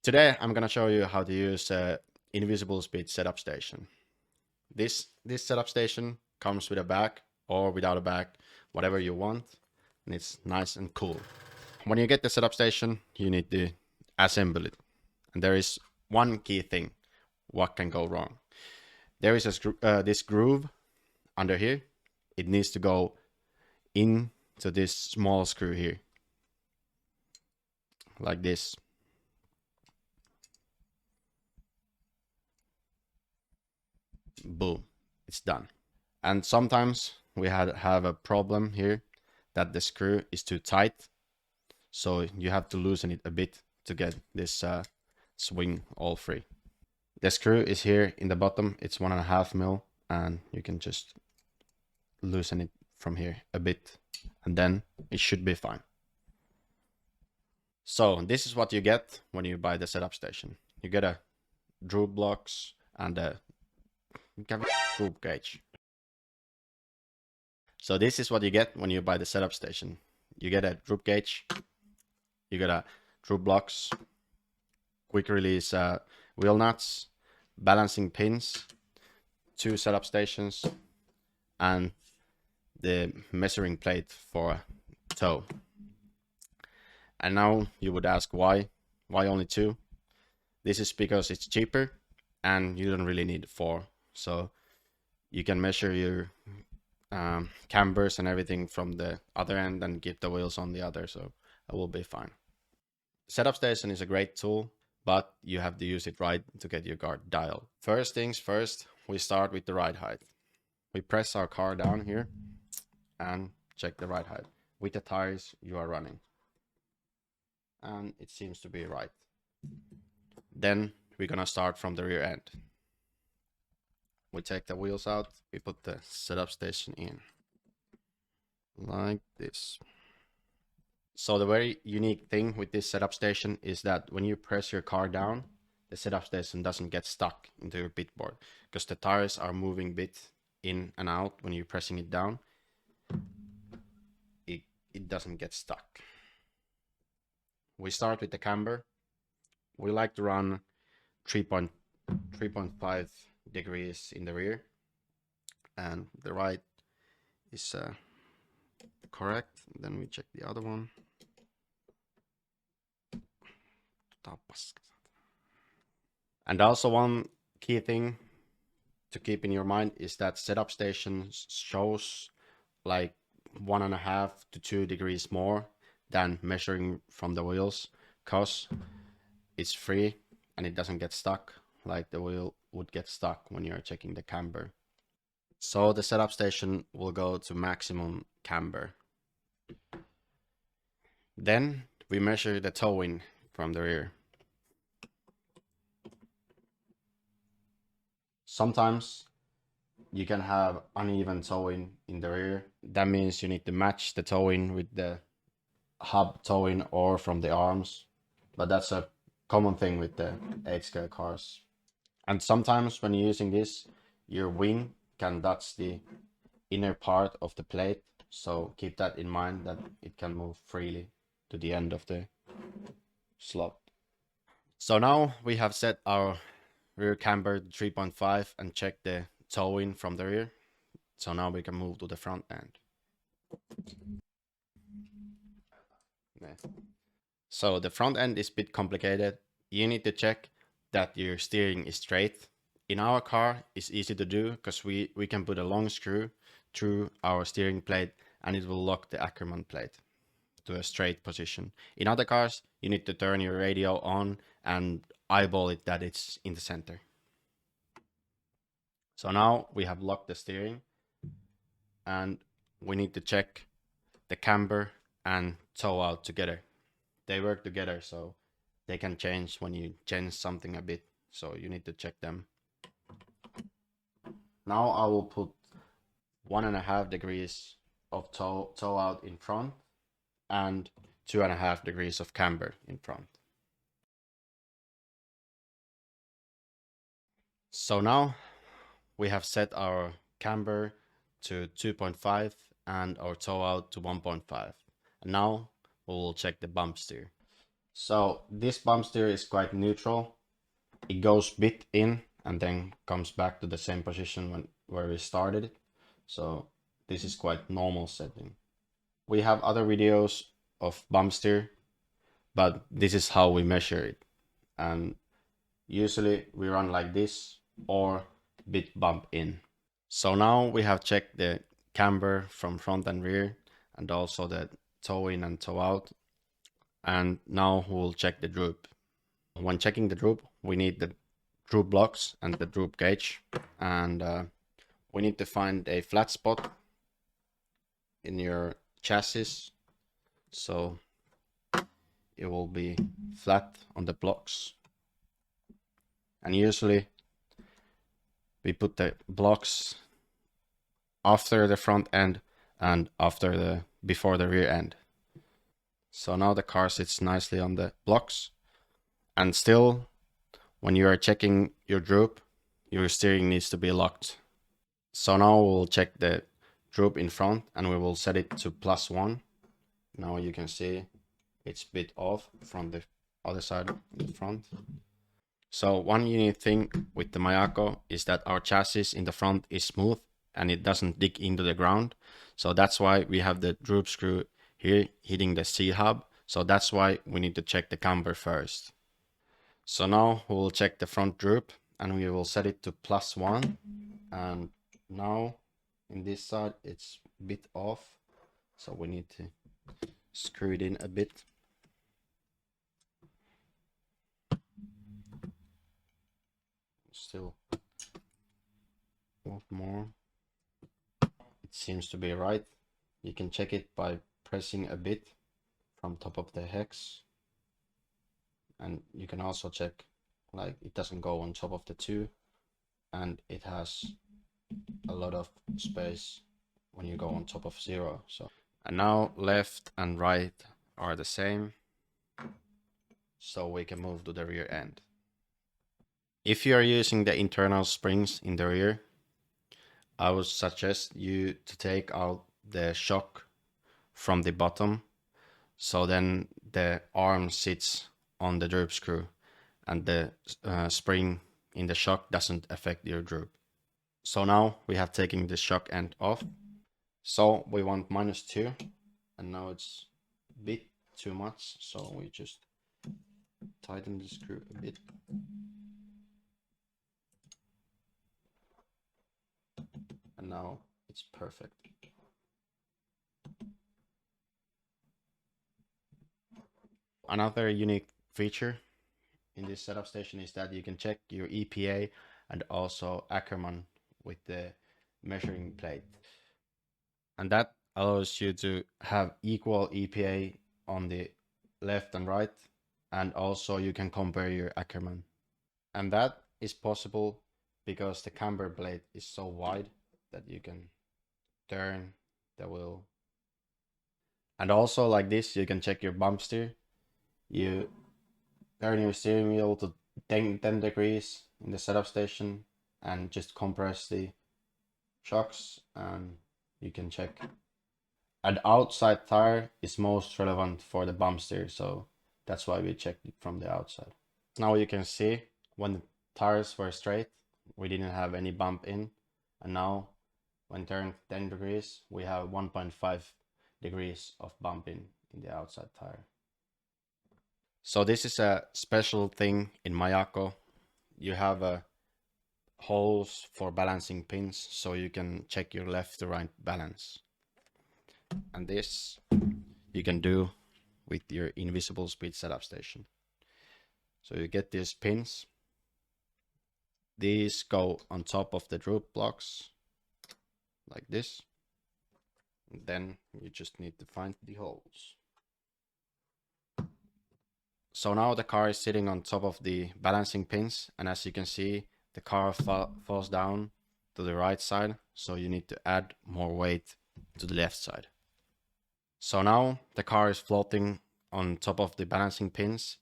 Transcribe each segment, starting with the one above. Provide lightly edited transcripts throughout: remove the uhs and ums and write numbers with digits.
Today I'm gonna show you how to use invisible speed setup station. This setup station comes with a bag or without a bag, whatever you want, and it's nice and cool. When you get the setup station, you need to assemble it, and there is one key thing: what can go wrong. There is this groove under here. It needs to go into this small screw here, like this. Boom, it's done. And sometimes we have a problem here that the screw is too tight, so you have to loosen it a bit to get this swing all free. The screw is here in the bottom. It's 1.5 mil, and you can just loosen it from here a bit, and then it should be fine. So this is what you get when you buy the setup station. You get a droop blocks and a droop gauge. So this is what you get when you buy the setup station. You get a droop gauge, you get a droop blocks, quick release wheel nuts, balancing pins, 2 setup stations, and the measuring plate for toe. And now you would ask why only 2? This is because it's cheaper and you don't really need 4. So you can measure your cambers and everything from the other end and keep the wheels on the other, so it will be fine. Setup station is a great tool, but you have to use it right to get your car dialed. First things first, we start with the ride height. We press our car down here and check the ride height with the tires you are running, and it seems to be right. Then we're gonna start from the rear end. We take the wheels out, we put the setup station in, like this. So the very unique thing with this setup station is that when you press your car down, the setup station doesn't get stuck into your pit board, because the tires are moving a bit in and out when you're pressing it down. It doesn't get stuck. We start with the camber. We like to run 3.5 degrees in the rear, and the right is correct. Then we check the other one. And also one key thing to keep in your mind is that setup station shows like 1.5 to 2 degrees more than measuring from the wheels, cause it's free and it doesn't get stuck like the wheel would get stuck when you're checking the camber. So the setup station will go to maximum camber. Then we measure the towing from the rear. Sometimes you can have uneven towing in the rear. That means you need to match the towing with the hub towing or from the arms. But that's a common thing with the 8-scale cars. And sometimes when you're using this, your wing can touch the inner part of the plate. So keep that in mind, that it can move freely to the end of the slot. So now we have set our rear camber 3.5 and check the towing from the rear. So now we can move to the front end. So the front end is a bit complicated. You need to check that your steering is straight. In our car, it's easy to do because we can put a long screw through our steering plate and it will lock the Ackerman plate to a straight position. In other cars, you need to turn your radio on and eyeball it that it's in the center. So now we have locked the steering and we need to check the camber and tow out together. They work together, so they can change when you change something a bit. So you need to check them. Now I will put 1.5 degrees of tow out in front and 2.5 degrees of camber in front. So now we have set our camber to 2.5 and our tow out to 1.5. And now we will check the bump steer. So this bump steer is quite neutral. It goes bit in and then comes back to the same position where we started it. So this is quite normal setting. We have other videos of bump steer, but this is how we measure it. And usually we run like this or bit bump in. So now we have checked the camber from front and rear and also the toe in and toe out. And now we'll check the droop. When checking the droop, we need the droop blocks and the droop gauge. And we need to find a flat spot in your chassis. So it will be flat on the blocks. And usually we put the blocks after the front end and before the rear end. So now the car sits nicely on the blocks. And still, when you are checking your droop, your steering needs to be locked. So now we'll check the droop in front and we will set it to +1. Now you can see it's a bit off from the other side in front. So one unique thing with the Mayako is that our chassis in the front is smooth and it doesn't dig into the ground. So that's why we have the droop screw here hitting the C-hub. So that's why we need to check the camber first. So now we will check the front droop and we will set it to +1. And now in this side it's a bit off. So we need to screw it in a bit. Still more. It seems to be right. You can check it by pressing a bit from top of the hex. And you can also check like it doesn't go on top of the 2 and it has a lot of space when you go on top of 0. So and now left and right are the same. So we can move to the rear end. If you are using the internal springs in the rear, I would suggest you to take out the shock from the bottom. So then the arm sits on the droop screw and the spring in the shock doesn't affect your droop. So now we have taken the shock end off. So we want -2 and now it's a bit too much. So we just tighten the screw a bit. And now it's perfect. Another unique feature in this setup station is that you can check your EPA and also Ackerman with the measuring plate. And that allows you to have equal EPA on the left and right, and also you can compare your Ackerman. And that is possible because the camber blade is so wide that you can turn the wheel. And also like this, you can check your bump steer. You turn your steering wheel to 10 degrees in the setup station and just compress the shocks and you can check. An outside tire is most relevant for the bump steer, so that's why we checked it from the outside. Now you can see when the tires were straight, we didn't have any bump in, and now when turned 10 degrees, we have 1.5 degrees of bump in the outside tire. So this is a special thing in Mayako. You have holes for balancing pins, so you can check your left to right balance. And this you can do with your invisible speed setup station. So you get these pins. These go on top of the droop blocks like this. And then you just need to find the holes. So now the car is sitting on top of the balancing pins, and as you can see, the car falls down to the right side, so you need to add more weight to the left side. So now the car is floating on top of the balancing pins,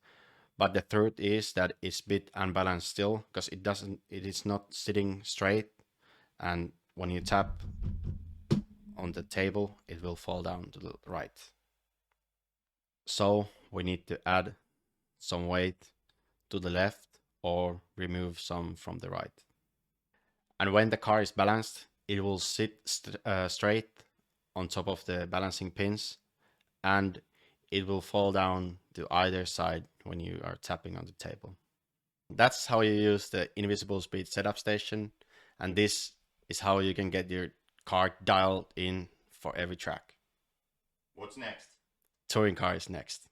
but the truth is that it's a bit unbalanced still because it is not sitting straight, and when you tap on the table, it will fall down to the right. So we need to add some weight to the left or remove some from the right. And when the car is balanced, it will sit straight on top of the balancing pins, and it will fall down to either side when you are tapping on the table. That's how you use the invisible speed setup station, and this is how you can get your car dialed in for every track. What's next? Touring car is next.